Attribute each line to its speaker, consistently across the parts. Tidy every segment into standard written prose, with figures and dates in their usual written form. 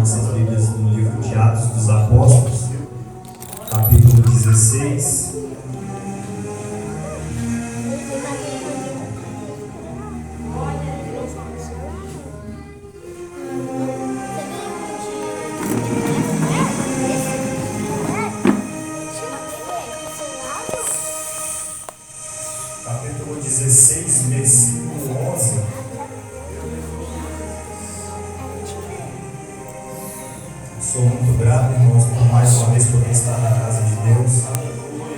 Speaker 1: nossas Bíblias no livro de Atos dos Apóstolos, capítulo 16. Capítulo 16, versículo 11. Sou muito grato, irmãos, por mais uma vez poder estar na casa de Deus,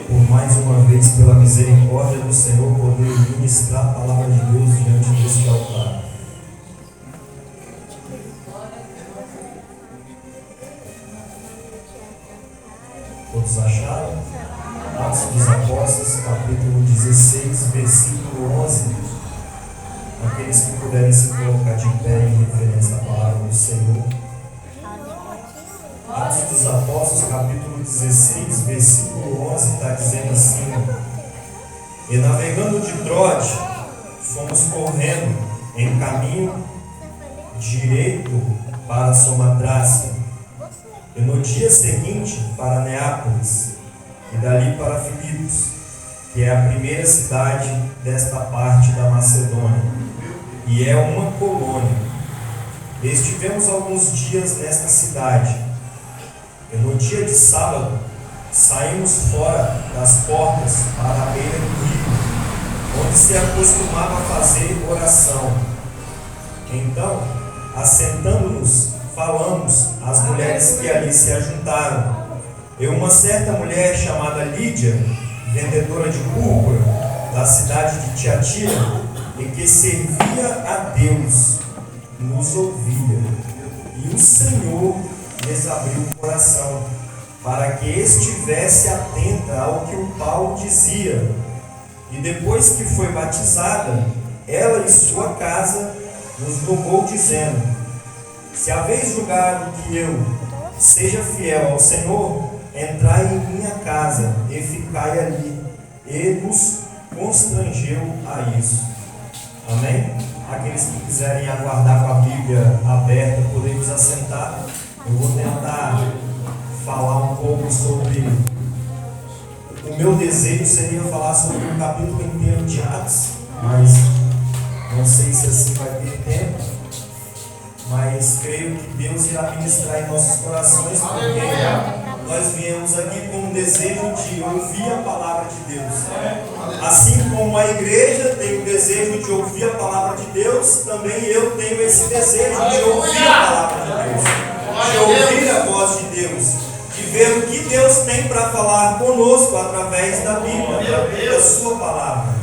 Speaker 1: por mais uma vez, pela misericórdia do Senhor, poder ministrar a palavra de Deus diante deste altar. Todos acharam? Atos dos Apóstolos, capítulo 16, versículo 11. Aqueles que puderem se colocar de pé em referência à palavra do Senhor. Atos dos Apóstolos, capítulo 16, versículo 11, está dizendo assim: E navegando de Troade, fomos correndo em caminho direito para Samotrace, e no dia seguinte para Neápolis, e dali para Filipos, que é a primeira cidade desta parte da Macedônia, e é uma colônia. Estivemos alguns dias nesta cidade, e no dia de sábado saímos fora das portas para a beira do rio, onde se acostumava a fazer oração. Então, assentando-nos, falamos às mulheres que ali se ajuntaram. E uma certa mulher chamada Lídia, vendedora de púrpura, da cidade de Tiatira, e que servia a Deus, nos ouvia. E o Senhor lhes abriu o coração, para que estivesse atenta ao que o Paulo dizia. E depois que foi batizada, ela e sua casa nos rogou, dizendo: Se haveis julgado que eu seja fiel ao Senhor, entrai em minha casa e ficai ali. E nos constrangeu a isso. Amém? Aqueles que quiserem aguardar com a Bíblia aberta, podemos assentar. Eu vou tentar falar um pouco sobre... O meu desejo seria falar sobre um capítulo inteiro de Atos, mas não sei se assim vai ter tempo. Mas creio que Deus irá ministrar em nossos corações, porque nós viemos aqui com o desejo de ouvir a palavra de Deus. Assim como a igreja tem o desejo de ouvir a palavra de Deus, também eu tenho esse desejo de ouvir a palavra de Deus, de ouvir a voz de Deus, de ver o que Deus tem para falar conosco através da Bíblia, da sua palavra.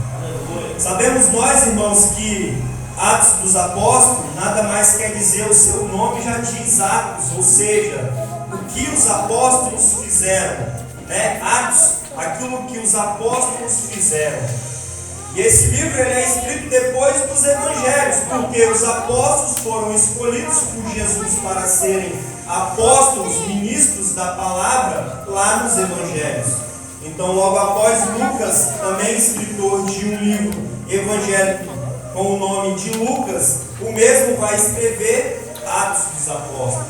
Speaker 1: Sabemos nós, irmãos, que Atos dos Apóstolos nada mais quer dizer, o seu nome já diz Atos, ou seja, o que os apóstolos fizeram, né? Atos, aquilo que os apóstolos fizeram. E esse livro ele é escrito depois dos evangelhos, porque os apóstolos foram escolhidos por Jesus para serem apóstolos, ministros da palavra lá nos evangelhos. Então, logo após Lucas, também escritor de um livro evangélico com o nome de Lucas, o mesmo vai escrever Atos dos Apóstolos.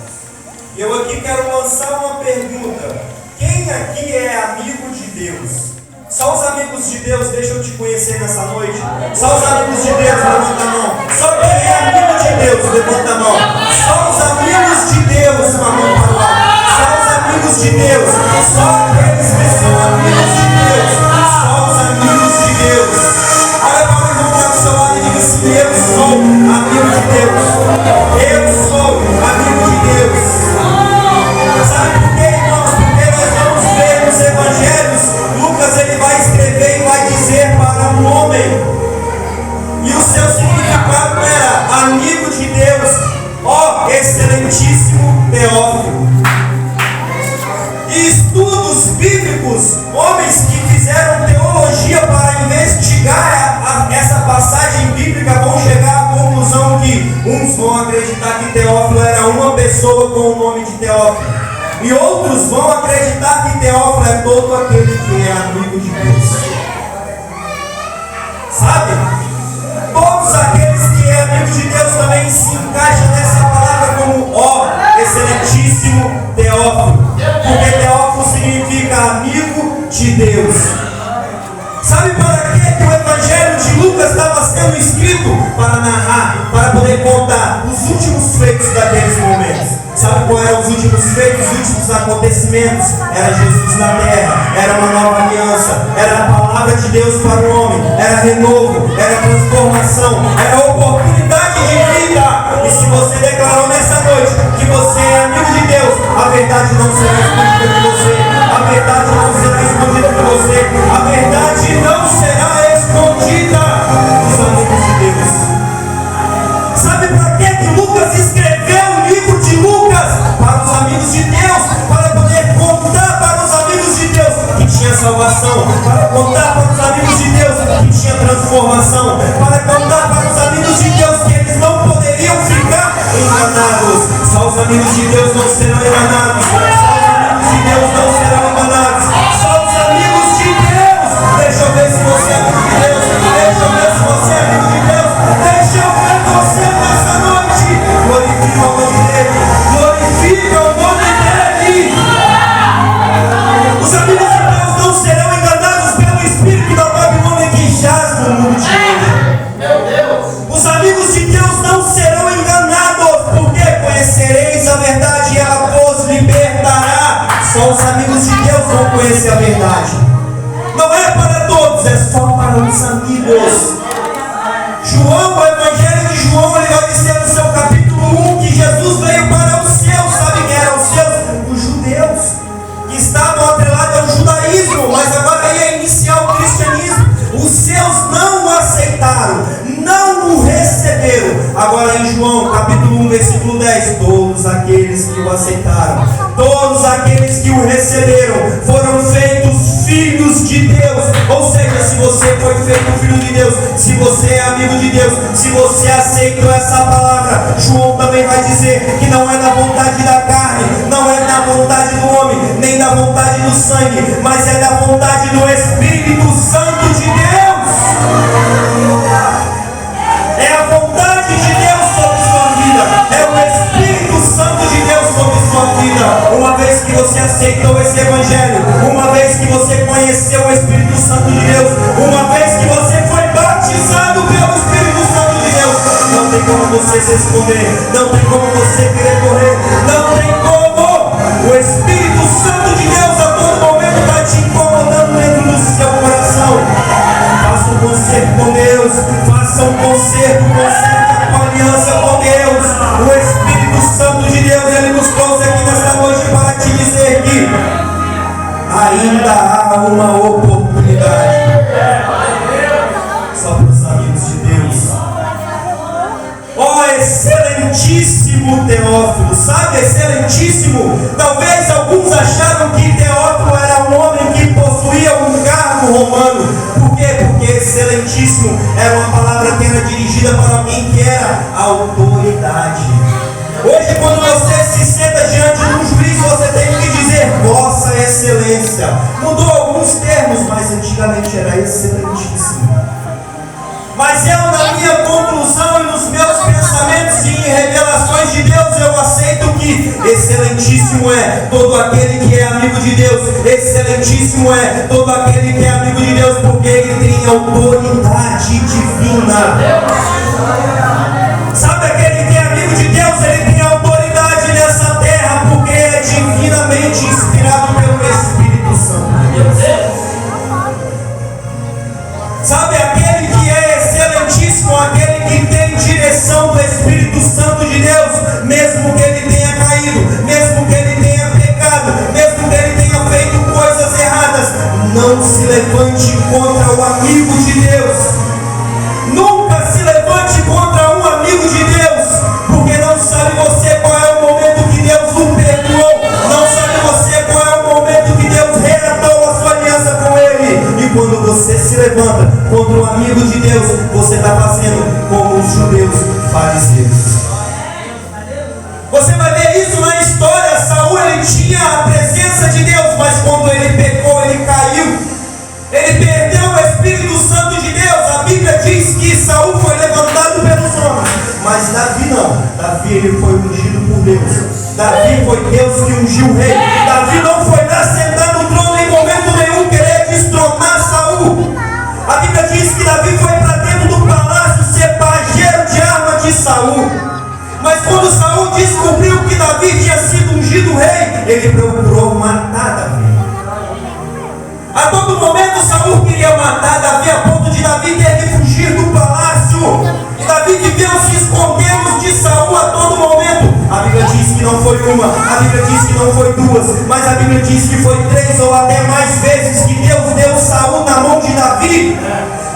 Speaker 1: E eu aqui quero lançar uma pergunta: quem aqui é amigo de Deus? Só os amigos de Deus, deixa eu te conhecer nessa noite. Só os amigos de Deus, levanta a mão. Só quem é amigo de Deus, levanta a mão. Só os amigos de Deus, com a mão para lá. Só os amigos de Deus. Só aqueles que são amigos de Deus. Só os amigos de Deus. Olha para o irmão que está do seu lado e diga assim: eu sou amigo de Deus. Eu sou amigo de Deus. Sabe por quê, irmãos? Porque nós vamos ver nos evangelhos, Lucas ele vai escrever e vai dizer para um homem, e o seu significado era amigo de Deus, ó excelentíssimo Teófilo. E estudos bíblicos, homens que fizeram teologia para investigar essa passagem bíblica, vão chegar à conclusão que uns vão acreditar que Teófilo era uma pessoa com o nome de Teófilo, e outros vão acreditar que Teófilo é todo aquele que é amigo de Deus. Sabe? Todos aqueles que é amigo de Deus também se encaixam nessa palavra como ó excelentíssimo você contar os últimos feitos daqueles momentos, sabe qual eram os últimos feitos, os últimos acontecimentos? Era Jesus na terra, era uma nova aliança, era a palavra de Deus para o homem, era renovo, era transformação, era oportunidade de vida. E se você declarou nessa noite que você é amigo de Deus, a verdade não será escondida de você, a verdade não será escondida de você, a verdade não será escondida dos amigos de Deus. Sabe para que Lucas escreveu o livro de Lucas? Para os amigos de Deus, para poder contar para os amigos de Deus que tinha salvação, para contar para os amigos de Deus que tinha transformação, para contar para os amigos de Deus que eles não poderiam ficar enganados. Só os amigos de Deus não serão enganados. Só os amigos de Deus não serão enganados. Só os amigos de Deus. Deixa eu ver se você é amigo de Deus. Deixa eu ver se você é amigo de Deus. Deixa eu ver você nessa noite. Glorifica o nome dele. Glorifica o nome dele. Os amigos de Deus não serão enganados pelo espírito da Babilônia que jaz no mundo de hoje. Os amigos de Deus não serão enganados, porque conhecereis a verdade e ela vos libertará. Só os amigos de Deus vão conhecer a verdade. Não é para todos, é só para os amigos. João, o Evangelho de João, ele vai dizer no seu capítulo 1 que Jesus veio para os seus. Sabe quem eram os seus? Os judeus, que estavam atrelados ao judaísmo, mas agora ia iniciar o cristianismo. Os seus não o aceitaram, não o receberam. Agora em João capítulo 1 versículo 10, todos aqueles que o aceitaram, todos aqueles que o receberam, foram feitos filhos de Deus. Ou seja, se você foi feito filho de Deus, se você é amigo de Deus, se você aceitou essa palavra, João também vai dizer que não é da vontade da carne, não é da vontade do homem, nem da vontade do sangue, mas é da vontade do Espírito Santo de Deus. É a vontade de Deus sobre sua vida, é o Espírito Santo de Deus sobre sua vida. Uma vez que você aceitou esse Evangelho, uma vez que você conheceu o Espírito Santo de Deus, uma vez que você foi batizado pelo Espírito Santo de Deus, não tem como você se esconder, não tem como você querer correr, não tem como. O Espírito Santo de Deus a todo momento está te incomodando dentro do seu coração. Faça um concerto com Deus, faça um concerto a tua aliança com Deus. O Espírito Santo de Deus, ele nos trouxe aqui nesta noite para te dizer que ainda há uma oportunidade. Só para os amigos de Deus. Ó excelentíssimo Teófilo, sabe, excelentíssimo? Talvez alguns acharam que Teófilo era um homem que possuía um cargo romano. Por quê? Porque excelentíssimo era uma palavra que era dirigida para alguém que era autoridade. Hoje, quando você se senta diante de um juiz, você tem que dizer Vossa Excelência. Mudou alguns termos, mas antigamente era excelentíssimo. Mas eu, na minha conclusão e nos meus pensamentos e em revelações de Deus, eu aceito que excelentíssimo é todo aquele que é amigo de Deus. Excelentíssimo é todo aquele que é amigo de Deus, porque ele tem autoridade divina. Sabe, aquele que é amigo de Deus, ele tem autoridade nessa terra, porque ele é divinamente inspirado pelo Espírito Santo de Deus. Sabe, aquele que é excelentíssimo, aquele que tem direção do Espírito Santo de Deus, mesmo que ele tenha caído, mesmo que ele tenha pecado, mesmo que ele tenha feito coisas erradas, não se levante contra o amigo de Deus. Nunca se levante contra um amigo de Deus, porque não sabe você qual é o momento que Deus o perdoou, não sabe você qual é o momento que Deus reatou a sua aliança com ele. E quando você se levanta contra um amigo de Deus, você está fazendo como os judeus fariseus. Você vai ver isso na história. Saul, ele tinha a presença de Deus, mas quando ele pecou, ele caiu, ele perdeu o Espírito Santo de Deus. A Bíblia diz que Saul foi levantado pelos homens, mas Davi não. Davi, ele foi ungido por Deus. Davi foi Deus que ungiu o rei. Davi não foi lá sentar no trono em momento nenhum querer destronar Saul. A Bíblia diz que Davi foi para dentro do palácio ser pajeiro de arma de Saul. descobriu que Davi tinha sido ungido rei, ele procurou matar Davi. A todo momento Saul queria matar Davi, a ponto de Davi ter que fugir do palácio. E Davi viveu se escondendo de Saul a todo momento. A Bíblia diz que não foi uma, a Bíblia diz que não foi duas, mas a Bíblia diz que foi 3 ou até mais vezes que Deus deu Saul na mão de Davi.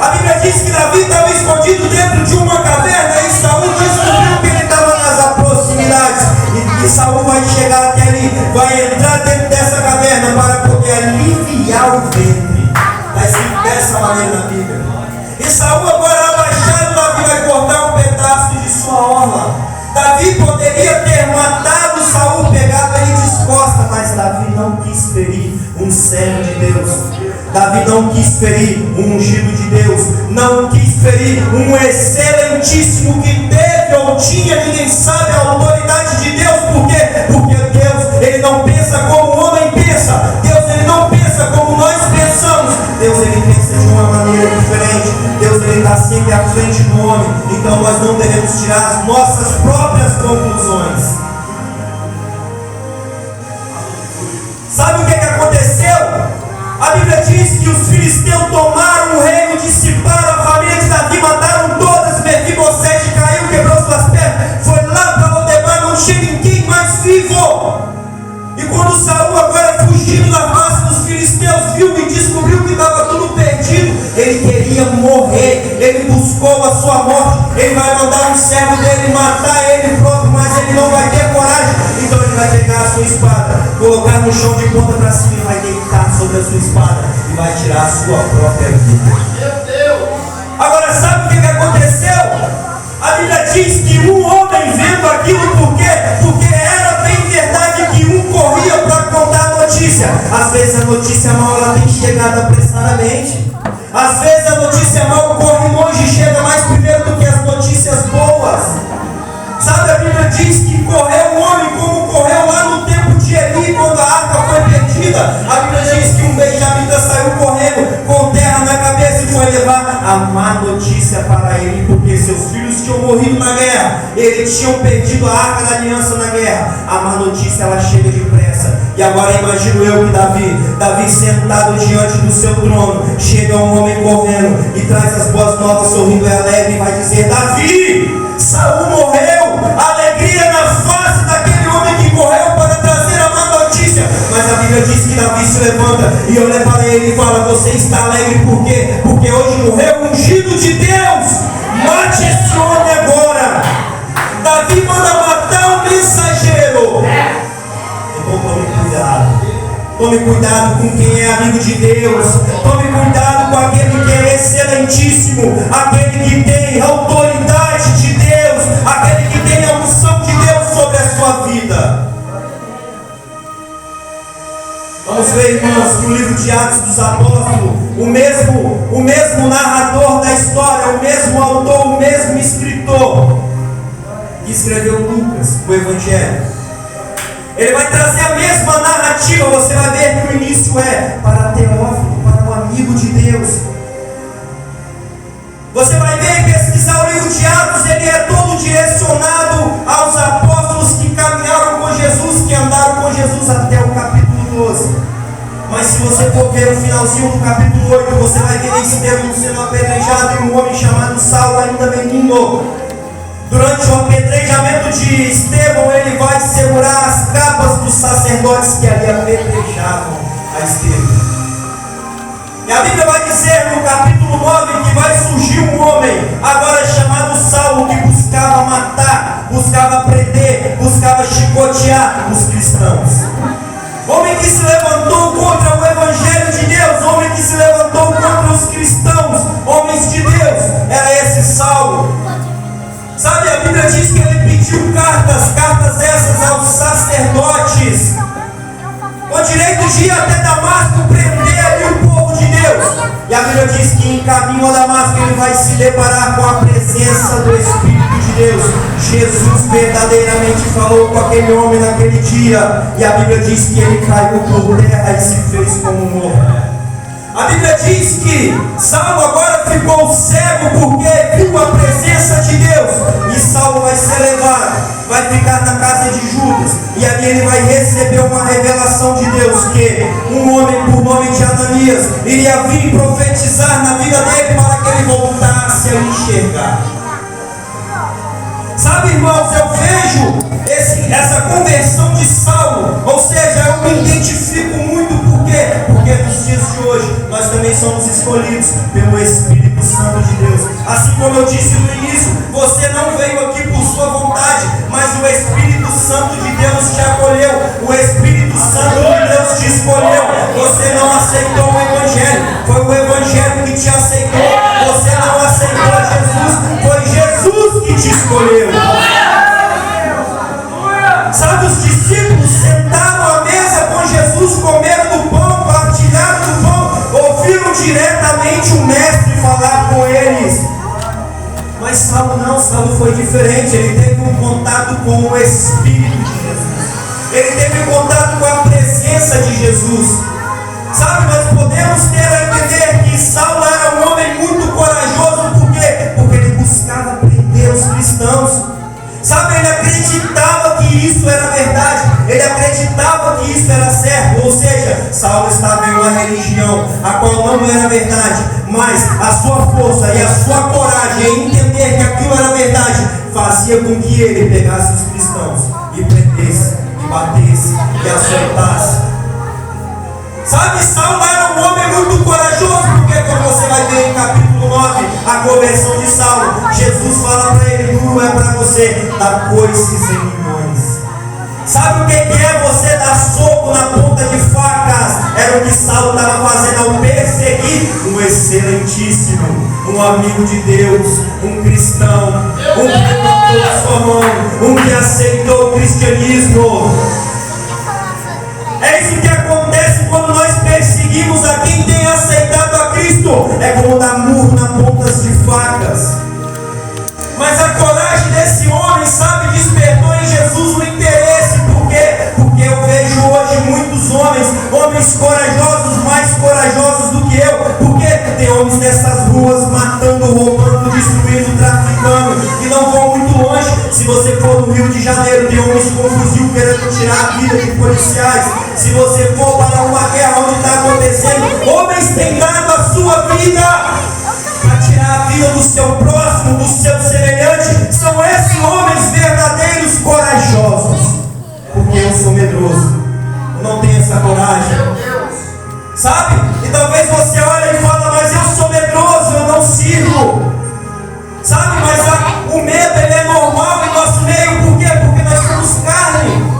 Speaker 1: A Bíblia diz que Davi estava escondido dentro de uma caverna e Saul descobriu que ele estava nas proximidades. E Saul vai chegar até ali, vai entrar dentro dessa caverna para poder aliviar o ventre. Está escrito dessa maneira na Bíblia. E Saul agora abaixado, Davi vai cortar um pedaço de sua orla. Davi poderia ter matado Saul, pegado ele de costas, mas Davi não quis ferir um servo de Deus. Davi não quis ferir um ungido de Deus, não quis ferir um excelentíssimo que teve ou tinha, ninguém sabe, a autoridade de Deus. Por quê? Porque Deus, ele não pensa como o homem pensa. Deus, ele não pensa como nós pensamos. Deus, ele pensa de uma maneira diferente. Deus, ele está sempre à frente do homem. Então nós não devemos tirar as nossas próprias conclusões. Sabe o que aconteceu? A Bíblia diz que os filisteus tomaram o reino, dissiparam a família de Davi, mataram todas. Mefibosete caiu, quebrou suas pernas, foi lá para Lodebar, não tinha ninguém mais vivo. E quando Saul, agora fugindo da face dos filisteus, viu e descobriu que estava tudo perdido, ele queria morrer, ele buscou a sua morte. Ele vai mandar um servo dele matar ele próprio, mas ele não vai ter coragem. Então ele vai pegar a sua espada, colocar no chão de ponta para cima e vai deitar sobre a sua espada e vai tirar a sua própria vida. Meu Deus! Agora sabe o que aconteceu? A Bíblia diz que um homem vendo aquilo, por quê? Porque era bem verdade que um corria para contar a notícia. Às vezes a notícia mal ela tem chegado apressadamente. Às vezes a notícia mal corre longe e chega mais primeiro do que as notícias boas. Sabe, a Bíblia diz que correu um homem como correu lá no tempo de Eli, quando a arca foi perdida. A Bíblia diz que um benjamita saiu correndo com terra na cabeça e foi levar a má notícia para ele, porque seus filhos tinham morrido na guerra, eles tinham perdido a arca da aliança na guerra. A má notícia ela chega depressa. E agora imagino eu que Davi sentado diante do seu trono, chega um homem correndo e traz as boas novas, sorrindo e alegre, e vai dizer: Davi, Saul morreu. Alegria na face daquele homem que correu para trazer a má notícia. Mas a Bíblia diz que Davi se levanta e olha para ele e fala: você está alegre por quê? Porque hoje morreu o ungido de Deus. Mate esse homem agora. Davi manda matar o mensageiro. Então tome cuidado. Tome cuidado com quem é amigo de Deus. Tome cuidado com aquele que é excelentíssimo, aquele que tem autoridade de Deus, aquele que tem a unção de Deus sobre a sua vida. Vamos ver, irmãos, que o livro de Atos dos Apóstolos, o mesmo narrador da história, o mesmo autor, o mesmo escritor que escreveu Lucas, o Evangelho, ele vai trazer a mesma narrativa. Você vai ver que o início é para Teófilo, para o amigo de Deus. Você vai ver e pesquisar o livro de Atos, ele é todo direcionado aos apóstolos que caminharam com Jesus, que andaram com Jesus até o capítulo 12. Mas se você for ver o finalzinho do capítulo 8, você vai ver Estevão sendo apedrejado e um homem chamado Saulo ainda menino. Durante o apedrejamento de Estevão, ele vai segurar as capas dos sacerdotes que ali apedrejavam a Estevão. E a Bíblia vai dizer no capítulo 9 que vai surgir um homem, agora chamado Saulo, que buscava matar, buscava prender, buscava chicotear os cristãos. Homem que se levantou contra o Evangelho de Deus, homem que se levantou contra os cristãos, homens de Deus, era esse Saulo. Sabe, a Bíblia diz que ele pediu cartas essas aos sacerdotes, com direito de ir até Damasco prender ali o povo de Deus. E a Bíblia diz que em caminho a Damasco ele vai se deparar com a presença do Espírito de Deus. Jesus verdadeiramente falou com aquele homem naquele dia, e a Bíblia diz que ele caiu por terra e se fez como morto. A Bíblia diz que Saulo agora ficou cego porque viu a presença de Deus. E Saulo vai ser levado, vai ficar na casa ele vai receber uma revelação de Deus, que um homem por nome de Ananias iria vir profetizar na vida dele para que ele voltasse a enxergar. Sabe, irmãos, eu vejo essa conversão de Saulo, ou seja, eu me identifico muito, por quê? Porque nos dias de hoje nós também somos escolhidos pelo Espírito Santo de Deus. Assim como eu disse no início, você não veio aqui por sua vontade, mas o Espírito Santo de Deus te acolheu, o Espírito Santo de Deus te escolheu. Você não aceitou o Evangelho, foi o Evangelho que te aceitou. Você não aceitou Jesus, foi Jesus que te escolheu. Sabe, os discípulos sentaram à mesa com Jesus, comeram do pão, partilharam do pão, ouviram diretamente o mestre falar com eles. Mas Saulo não, Saulo foi diferente. Ele teve um contato com o Espírito de Jesus, ele teve um contato com a presença de Jesus. Sabe, nós podemos ter a entender que Saulo era um homem muito corajoso. Por quê? Porque ele buscava prender os cristãos. Sabe, ele acreditava que isso era verdade, ele acreditava que isso era certo. Ou seja, Saulo estava em uma religião a qual não era verdade, mas a sua força e a sua coragem em entender que aquilo era verdade fazia com que ele pegasse os cristãos e prendesse, e batesse, e açoitasse. Sabe, Saulo era um homem muito corajoso, porque quando você vai ver em capítulo 9 a conversão de Saulo, Jesus fala para ele: duro é para você dar coices em milhões. Sabe o que é você dar soco na ponta de facas? Era o que Saulo estava fazendo ao perseguir um excelentíssimo, um amigo de Deus, um cristão, um que levantou sua mão, um que aceitou o cristianismo. É isso que acontece quando nós perseguimos a quem tem aceitado a Cristo. É como dar murro na pontas de facas. Mas a coragem desse homem, sabe, despertou em Jesus o interesse. Por quê? Porque eu vejo hoje muitos homens corajosos, mais corajosos do que eu. Porque tem homens nessas ruas matando, roubando, destruindo, traficando, e não vão muito longe. Se você for no Rio de Janeiro, tem homens com fuzil querendo tirar a vida de policiais. Se você for para uma guerra onde está acontecendo, homens têm dado a sua vida para tirar a vida do seu próximo, do seu semelhante. São esses homens verdadeiros corajosos. Porque eu sou medroso, eu não tenho essa coragem, sabe? E talvez você olhe e fala: mas eu sou medroso, eu não sirvo. Sabe, mas o medo, ele é normal em nosso meio. Por quê? Porque nós somos carne,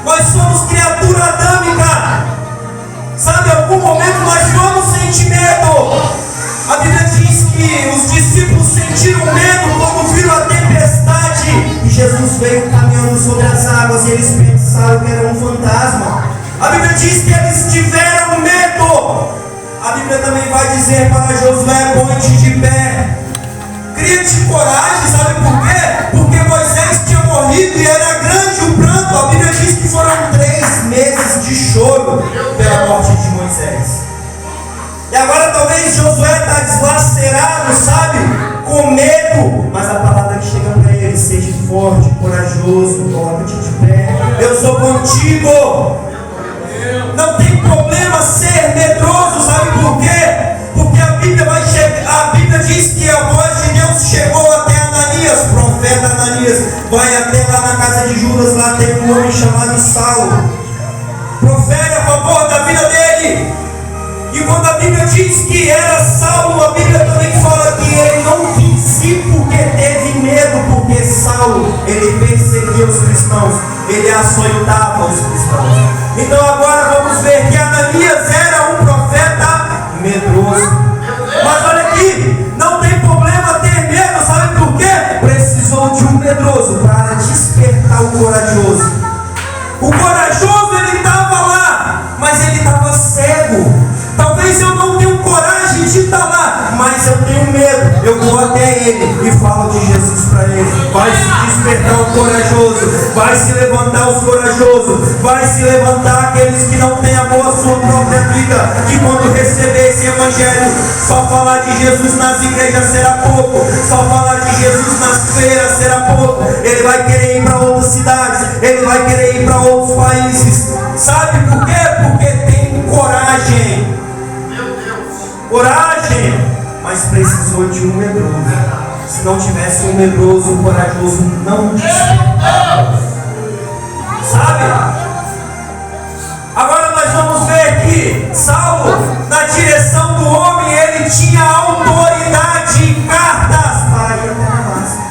Speaker 1: nós somos criatura adâmica. Sabe, em algum momento nós vamos sentir medo. A Bíblia diz que os discípulos sentiram medo quando viram a tempestade e Jesus veio caminhando sobre as águas, e eles pensaram que era um fantasma. A Bíblia diz que eles tiveram medo. A Bíblia também vai dizer para Josué: põe-te de pé. Cria-te coragem, sabe por quê? Porque Moisés tinha morrido e era grande o pranto. A Bíblia diz que foram 3 meses de choro pela morte de Moisés. E agora talvez Josué está deslacerado, sabe? Com medo. Mas a palavra que chega para ele: seja forte, corajoso, coloca-te de pé. Eu sou contigo. Não tem problema ser medroso, sabe por quê? Porque a Bíblia diz que a voz de Deus chegou até Ananias, profeta Ananias. Vai até lá na casa de Judas, lá tem um homem chamado Saulo. Profere a favor da vida dele. E quando a Bíblia diz que era Saulo, a Bíblia também fala que ele não quis ir porque teve medo. Porque Saulo, ele perseguia os cristãos, ele açoitava os cristãos. Então agora vamos ver que Ananias era um profeta medroso. Mas olha aqui, não tem problema ter medo, sabe por quê? Precisou de um medroso para despertar o corajoso. O corajoso, ele estava lá, mas ele estava cego. Talvez eu não tenha coragem de estar lá, mas eu tenho medo. Eu vou até ele e falo de Jesus para ele. Vai se despertar o corajoso, vai se levantar os corajosos, vai se levantar aqueles que não têm amor à sua própria vida. Que quando receber esse evangelho, só falar de Jesus nas igrejas será pouco, só falar de Jesus nas feiras será pouco. Ele vai querer ir para outras cidades, ele vai querer ir para outros precisou de um medroso. Se não tivesse um medroso, um corajoso não despertava. Sabe? Agora nós vamos ver que Saulo, na direção do homem, ele tinha autoridade e cartas para ir até Damasco.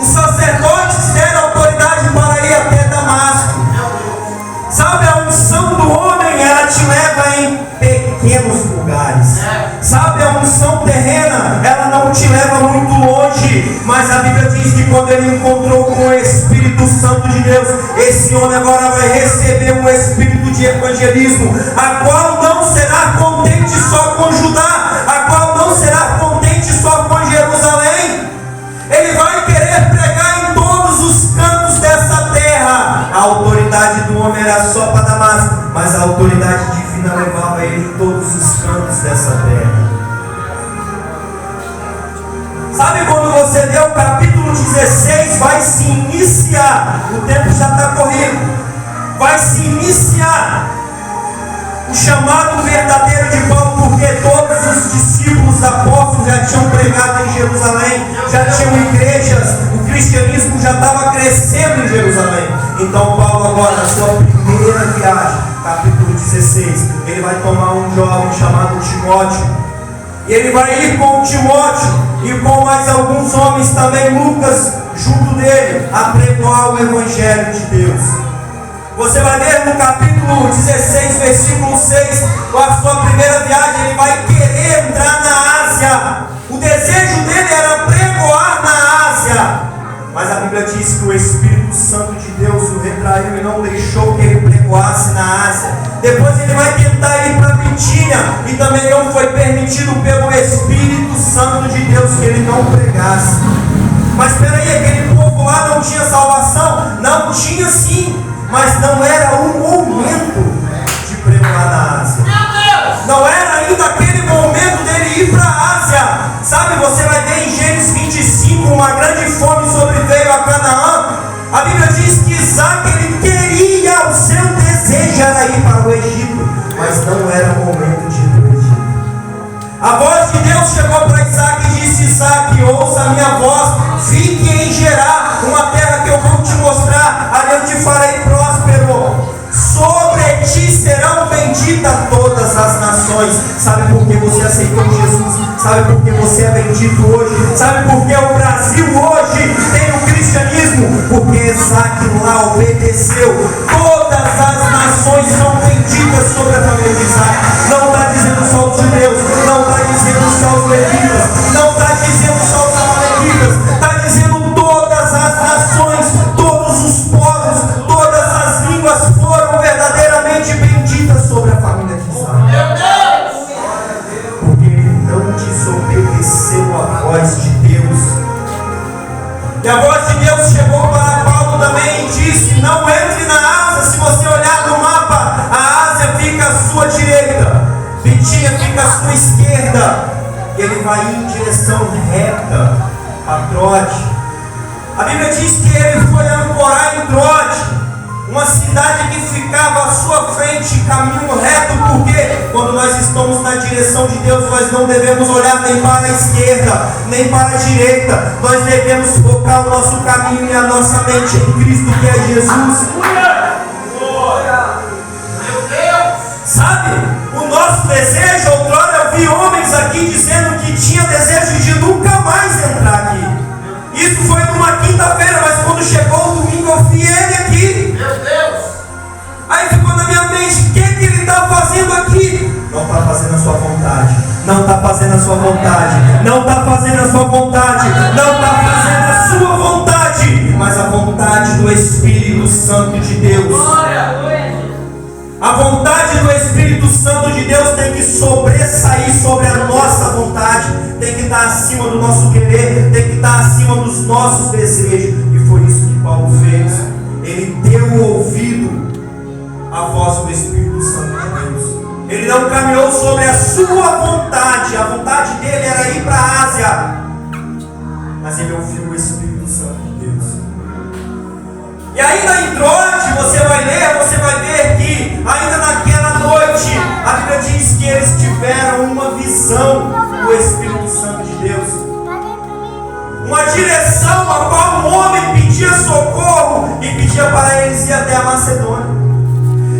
Speaker 1: Os sacerdotes deram autoridade para ir até Damasco. Sabe, a unção do homem, ela te leva em pequenos lugares. Sabe, a unção terrena, ela não te leva muito longe. Mas a Bíblia diz que quando ele encontrou com o Espírito Santo de Deus, esse homem agora vai receber um espírito de evangelismo, a qual não será contente só com Judá, a qual não será contente só com Jerusalém. Ele vai querer pregar em todos os cantos dessa terra. A autoridade do homem era só para Damasco, mas a autoridade divina levava ele em todos os cantos dessa terra. Sabe, quando você lê o capítulo 16, vai se iniciar, o tempo já está corrido, vai se iniciar o chamado verdadeiro de Paulo, porque todos os discípulos apóstolos já tinham pregado em Jerusalém, já tinham igrejas, o cristianismo já estava crescendo em Jerusalém. Então Paulo agora, na sua primeira viagem, capítulo 16, ele vai tomar um jovem chamado Timóteo, e ele vai ir com Timóteo e com mais alguns homens também, Lucas, junto dele, a pregoar o Evangelho de Deus. Você vai ver no capítulo 16, versículo 6, a sua primeira viagem, ele vai querer entrar na Ásia. O desejo dele era pregoar na Ásia, mas a Bíblia diz que o Espírito Santo de Deus o retraiu e não deixou que ele pregoasse na Ásia. Depois ele vai tentar ir para Bitínia, e também não foi permitido pelo Espírito Santo de Deus que ele não pregasse. Mas espera aí, aquele povo lá não tinha salvação? Não tinha sim, mas não era o momento de pregoar na Ásia. Não era ainda aquele momento dele ir para a Ásia. Sabe, você vai ver em Gênesis 25, uma grande fome sobreveio a Canaã. A Bíblia diz que Isaac, ele queria, o seu desejo era ir para o Egito, mas não era o momento de ir para o Egito. A voz de Deus chegou para Isaac e disse: Isaac, ouça a minha voz, fique em Gerar, uma terra que eu vou te mostrar, ali eu te farei próspero. Sobre ti serão benditas todas as nações. Sabe por que você aceitou Jesus? Sabe por que você é bendito hoje? Sabe por que o Brasil hoje tem o cristianismo? Porque Isaac lá obedeceu. Todas as nações são benditas sobre a família de Isaac. Não está dizendo só os judeus, não está dizendo só os levitas, não está dizendo só os amalequitas, está dizendo todas as nações, todos os povos, todas as línguas foram verdadeiramente benditas sobre a família de Isaac. Porque ele não desobedeceu a voz de Deus. E a voz de Deus chegou para Paulo também e disse: não entre na Ásia. Se você olhar no mapa, a Ásia fica à sua direita, Bitínia fica à sua esquerda. Ele vai em direção reta a Troade. A Bíblia diz que ele foi ancorar em Troade, uma cidade que ficava à sua frente, caminho reto, porque quando nós estamos na direção de Deus, nós não devemos olhar nem para a esquerda, nem para a direita. Nós devemos focar o nosso caminho e a nossa mente em Cristo, que é Jesus. Sabe, o nosso desejo, outrora eu vi homens aqui dizendo que tinha desejo de nunca mais entrar aqui. Isso foi numa quinta-feira, mas quando chegou o domingo eu vi ele aqui. Meu Deus! Aí ficou na minha mente: o que ele está fazendo aqui? Não está fazendo a sua vontade. Não está fazendo a sua vontade. Não está fazendo a sua vontade. Não está fazendo a sua vontade, mas a vontade do Espírito Santo de Deus. A vontade do Espírito Santo de Deus tem que sobressair sobre a nossa vontade, tem que estar acima do nosso querer, tem que estar acima dos nossos desejos. E foi isso que Paulo fez. Ele deu ouvido à voz do Espírito Santo de Deus. Ele não caminhou sobre a sua vontade. A vontade dele era ir para a Ásia, mas ele ouviu o Espírito Santo de Deus. E ainda em Troade, você vai ler, você vai ver que ainda naquela noite, a A Bíblia diz que eles tiveram uma visão do Espírito Santo de Deus, uma direção a qual o homem pedia socorro e pedia para eles ir até a Macedônia.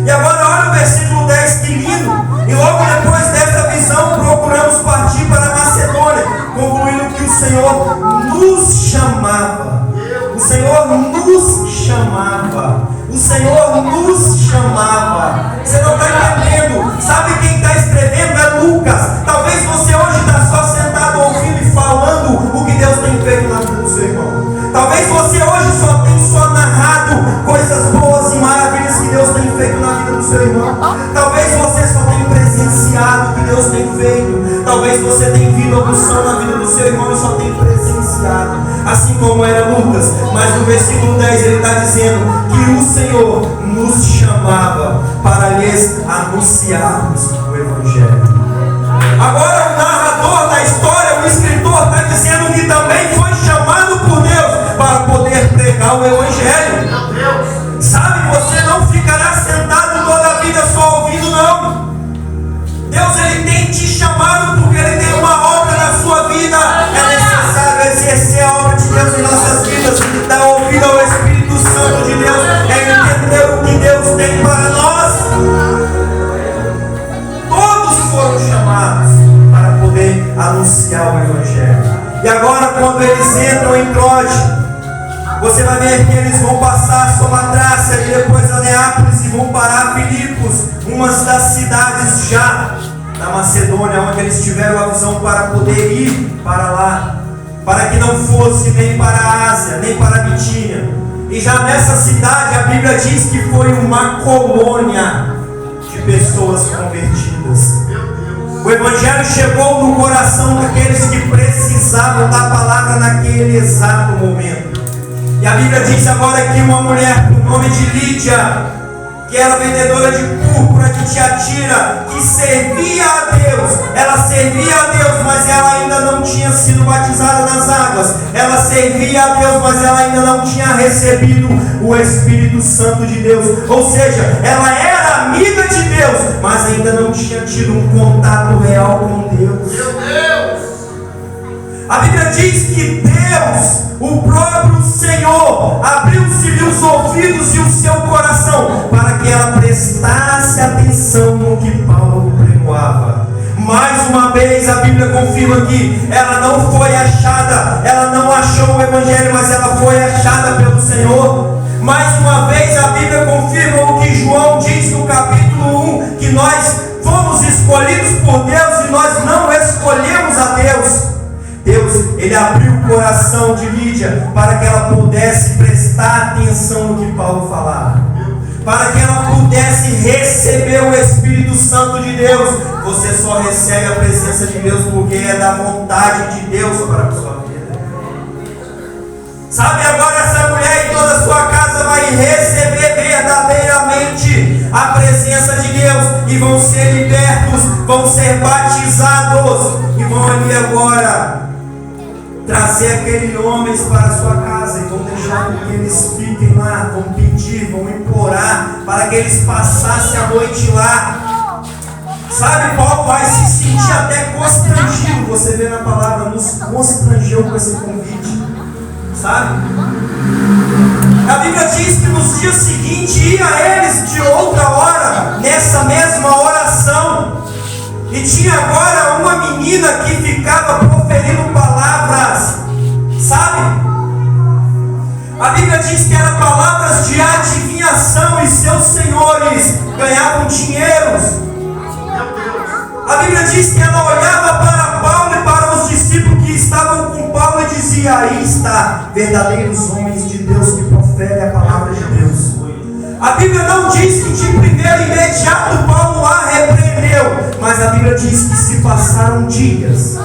Speaker 1: E agora olha o versículo 10, que lindo. E logo depois dessa visão procuramos partir para a Macedônia, concluindo que o Senhor nos chamava. O Senhor nos chamava. O Senhor nos chamava. Você não está entendendo? Sabe quem está escrevendo? É Lucas. Talvez você hoje está só sentado ouvindo e falando o que Deus tem feito na vida do seu irmão. Talvez você hoje só tenha narrado coisas boas e maravilhas que Deus tem feito na vida do seu irmão. Talvez você só tenha presenciado o que Deus tem feito. Talvez você tenha vindo a unção na vida do seu irmão e só tenha presenciado, assim como era Lucas. Mas no versículo 10 ele está dizendo que o Senhor nos chamava para lhes anunciarmos o Evangelho. Agora o narrador da história, o escritor, está dizendo que também foi chamado por Deus para poder pregar o Evangelho. Sabe, você não ficará sentado toda a vida só ouvindo, não. Deus, Ele tem te chamado porque Ele tem uma obra na sua vida. É necessário exercer a obra de Deus em nossas vidas, dar ouvido ao Espírito Santo de Deus, é entender o que Deus tem para nós. Todos foram chamados para poder anunciar o Evangelho. E agora, quando eles entram em Troade, você vai ver que eles vão passar a Samotracia e depois a Neápolis e vão parar a Filipos, umas das cidades já da Macedônia, onde eles tiveram a visão para poder ir para lá, para que não fosse nem para a Ásia, nem para a Bitínia. E já nessa cidade a Bíblia diz que foi uma colônia de pessoas convertidas. O Evangelho chegou no coração daqueles que precisavam da palavra naquele exato momento. E a Bíblia diz agora que uma mulher por nome de Lídia, que era vendedora de púrpura de Tiatira, que servia a Deus, ela servia a Deus, mas ela ainda não tinha sido batizada nas águas. Ela servia a Deus, mas ela ainda não tinha recebido o Espírito Santo de Deus. Ou seja, ela era amiga de Deus, mas ainda não tinha tido um contato real com Deus. Meu Deus! A Bíblia diz que Deus, o próprio Senhor, abriu-se-lhe os ouvidos e o seu coração para que ela prestasse atenção no que Paulo pregoava. Mais uma vez a Bíblia confirma que ela não foi achada, ela não achou o Evangelho, mas ela foi achada pelo Senhor. Mais uma vez a Bíblia confirma o que João diz no capítulo 1, que nós fomos escolhidos por Deus e nós não escolhemos a Deus. Deus, Ele abriu o coração de Lídia para que ela pudesse prestar atenção no que Paulo falava, para que ela pudesse receber o Espírito Santo de Deus. Você só recebe a presença de Deus porque é da vontade de Deus para a sua vida. Sabe, agora essa mulher e toda a sua casa vai receber verdadeiramente a presença de Deus e vão ser libertos, vão ser batizados e vão ali agora trazer aqueles homens para a sua casa e vão deixar com que eles fiquem lá, vão pedir, vão implorar para que eles passassem a noite lá. Sabe, Paulo vai se sentir até constrangido. Você vê na palavra, nos constrangeu com esse convite, sabe? A Bíblia diz que nos dias seguintes ia eles de outra hora nessa mesma oração. E tinha agora uma menina que ficava proferindo palavras, sabe? A Bíblia diz que eram palavras de adivinhação e seus senhores ganhavam dinheiros. A Bíblia diz que ela olhava para Paulo e para os discípulos que estavam com Paulo e dizia: aí está, verdadeiros homens de Deus que proferem a palavra de Deus. A Bíblia não diz que de primeiro imediato Paulo a repreendeu, mas a Bíblia diz que se passaram dias.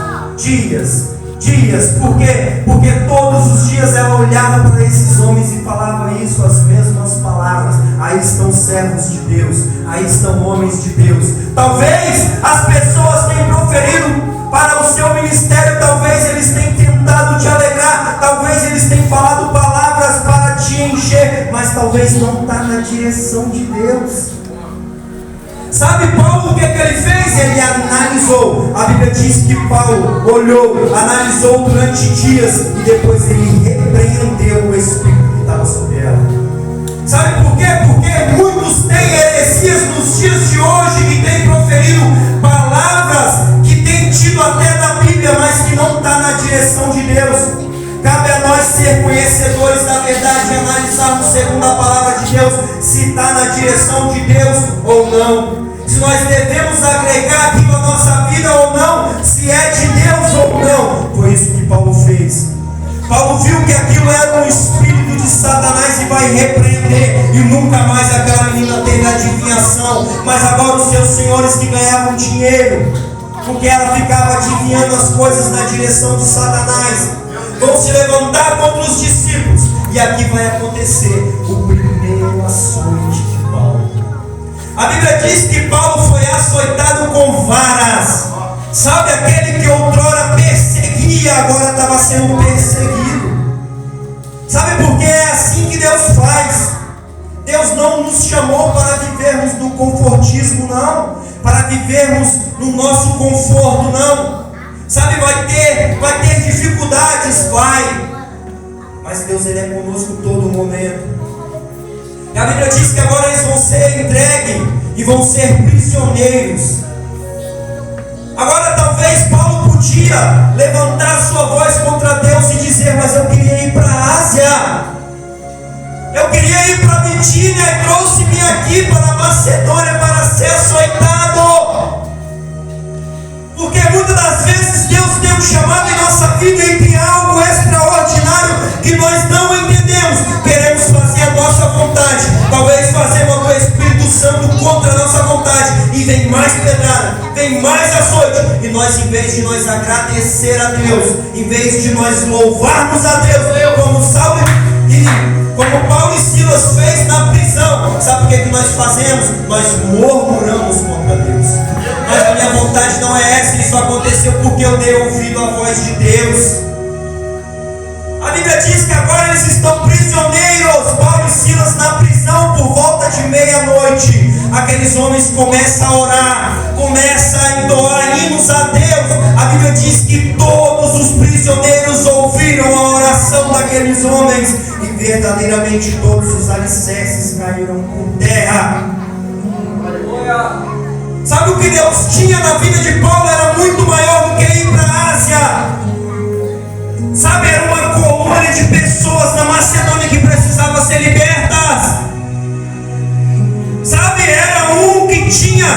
Speaker 1: Por quê? Porque todos os dias ela olhava para esses homens e falava isso, as mesmas palavras. Aí estão servos de Deus, aí estão homens de Deus. Talvez as pessoas tenham proferido para o seu ministério, talvez eles tenham tentado te alegrar, talvez eles tenham falado palavras para te encher, mas talvez não está na direção de Deus.
Speaker 2: Sabe Paulo o que ele fez? Ele analisou. A Bíblia diz que Paulo olhou, analisou durante dias e depois ele repreendeu o espírito que estava sobre ela. Sabe por quê? Porque muitos têm heresias nos dias de hoje que têm proferido palavras que têm tido até da Bíblia, mas que não está na direção de Deus. Cabe a nós ser conhecedores da verdade e analisarmos segundo a palavra de Deus se está na direção de Deus ou não. Se nós devemos agregar aquilo à nossa vida ou não, se é de Deus ou não. Foi isso que Paulo fez. Paulo viu que aquilo era um espírito de Satanás e vai repreender. E nunca mais aquela menina teve adivinhação. Mas agora os seus senhores que ganhavam dinheiro, porque ela ficava adivinhando as coisas na direção de Satanás, vão se levantar contra os discípulos. E aqui vai acontecer o primeiro açoite de Paulo. A Bíblia diz que Paulo foi açoitado com varas. Sabe aquele que outrora perseguia, agora estava sendo perseguido. Sabe por que é assim que Deus faz? Deus não nos chamou para vivermos no confortismo, não. Para vivermos no nosso conforto, não. Sabe, vai ter dificuldades, vai. Mas Deus, Ele é conosco todo momento. E a Bíblia diz que agora eles vão ser entregues e vão ser prisioneiros. Agora talvez Paulo podia levantar sua voz contra Deus e dizer: mas eu queria ir para a Ásia, eu queria ir para a Bitínia e trouxe-me aqui para a Macedônia para ser açoitado. Porque muitas das vezes Deus tem um chamado em nossa vida e tem algo extraordinário que nós não entendemos. Queremos fazer a nossa vontade, talvez fazemos o Espírito Santo contra a nossa vontade, e vem mais pedrada, vem mais açoite, e nós, em vez de nós agradecer a Deus, em vez de nós louvarmos a Deus, como Paulo e Silas fez na prisão, sabe o que nós fazemos? Nós murmuramos contra Deus. Mas a minha vontade não é essa, isso aconteceu porque eu dei ouvido à voz de Deus. A Bíblia diz que agora eles estão prisioneiros, Paulo e Silas na prisão por volta de meia-noite. Aqueles homens começam a orar, começam a entoar hinos a Deus. A Bíblia diz que todos os prisioneiros ouviram a oração daqueles homens e verdadeiramente todos os alicerces caíram por terra. Sabe o que Deus tinha na vida de Paulo? Era muito maior do que ir para a Ásia. Sabe, era uma colônia de pessoas na Macedônia que precisavam ser libertas. Sabe, era um que tinha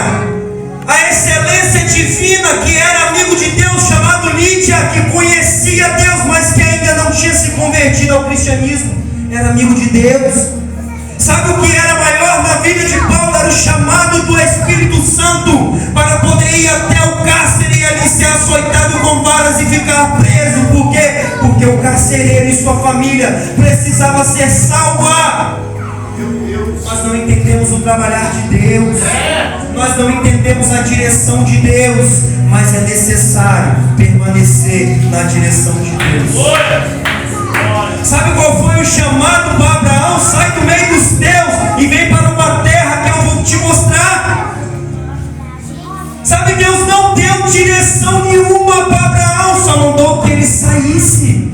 Speaker 2: a excelência divina, que era amigo de Deus, chamado Lídia, que conhecia Deus, mas que ainda não tinha se convertido ao cristianismo. Era amigo de Deus. Sabe o que era maior na vida de Paulo? Era o chamado do Espírito Santo para poder ir até o cárcere e ali ser açoitado com varas e ficar preso. Por quê? Porque o carcereiro e sua família precisava ser salva. Nós não entendemos o trabalhar de Deus, nós não entendemos a direção de Deus, mas é necessário permanecer na direção de Deus. Sabe qual foi o chamado para Abraão? Sai do meio dos teus e vem para uma terra que eu vou te mostrar. Sabe, Deus não deu direção nenhuma para Abraão, só mandou que ele saísse.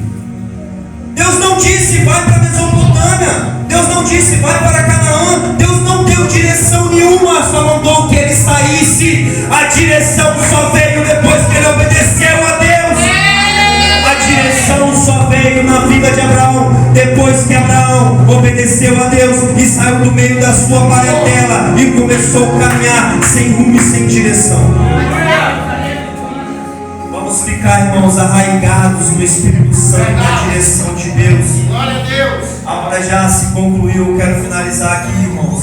Speaker 2: Deus não disse vai para a Mesopotâmia, Deus não disse vai para Canaã, Deus não deu direção nenhuma, só mandou que ele saísse. A direção só veio depois que ele obedeceu a Deus. A direção só veio na vida de Abraão depois que Abraão obedeceu a Deus e saiu do meio da sua parentela e começou a caminhar sem rumo e sem direção. Vamos ficar, irmãos, arraigados no Espírito Santo, na direção de Deus. A hora já se concluiu, eu quero finalizar aqui, irmãos.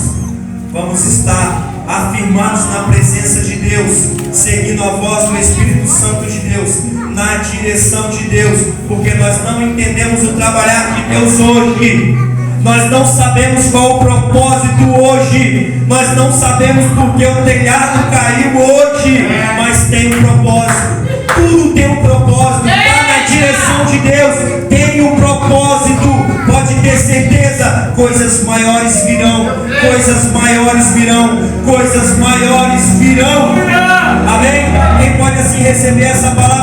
Speaker 2: Vamos estar afirmados na presença de Deus, seguindo a voz do Espírito Santo de Deus, na direção de Deus, porque nós não entendemos o trabalhar de Deus hoje. Nós não sabemos qual o propósito hoje. Nós não sabemos porque o telhado caiu hoje, mas tem um propósito. Tudo tem um propósito. Está na direção de Deus, tem um propósito. Pode ter certeza, coisas maiores virão, coisas maiores virão, coisas maiores virão. Amém? Quem pode assim receber essa palavra?